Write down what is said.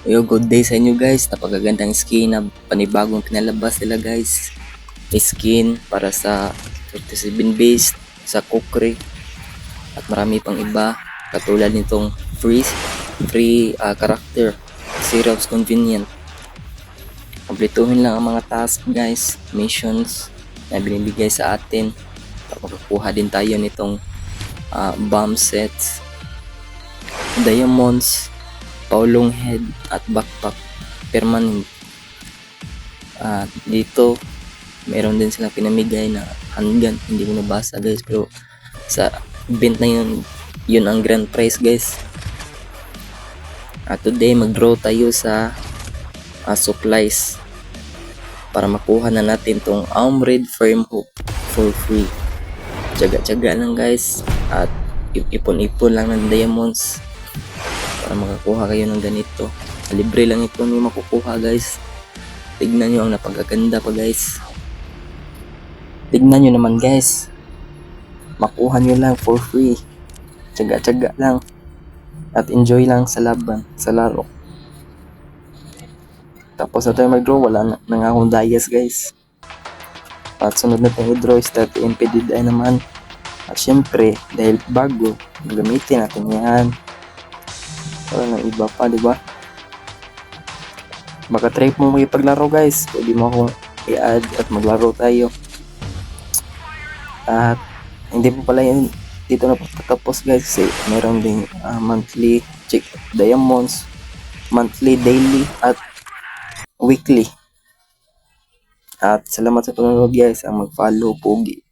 Yo, good day sa inyo guys. Napakagandang skin na panibagong pinalabas nila guys. Skin para sa 37 base, sa Kukri, at marami pang iba. Katulad nitong free character, Zero's Convenient. Kompletuhin lang ang mga task guys, missions na binibigay sa atin. Makakuha din tayo nitong bomb sets, diamonds, paulong head at backpack permanent. Dito meron din silang pinamigay na handgun, hindi ko nabasa guys, pero sa event na yun ang grand prize guys. Today mag-draw tayo sa supplies para makuha na natin tong Armored Firm Hook for free. Tsaga-tsaga lang guys at ipon-ipon lang ng diamonds para makakuha kayo ng ganito. Libre lang ito nyo makukuha guys. Tignan nyo ang napagaganda pa guys. Tignan nyo naman guys. Makuha nyo lang for free. Tsaga-tsaga lang. At enjoy lang sa laban, sa laro. Tapos na tayo mag-draw, wala na nga akong dias guys. At sunod na tayo draw is 30 MP DDI naman. At syempre, dahil bago, gamitin natin yan. Wala nang iba pa, diba? Baka try mo makipaglaro guys. Pwede mo akong i-add at maglaro tayo. At hindi po pala yan dito na patapos guys, kasi meron ding monthly check diamonds, monthly, daily at weekly. At salamat sa panonood guys. Ang mag-follow, pogi.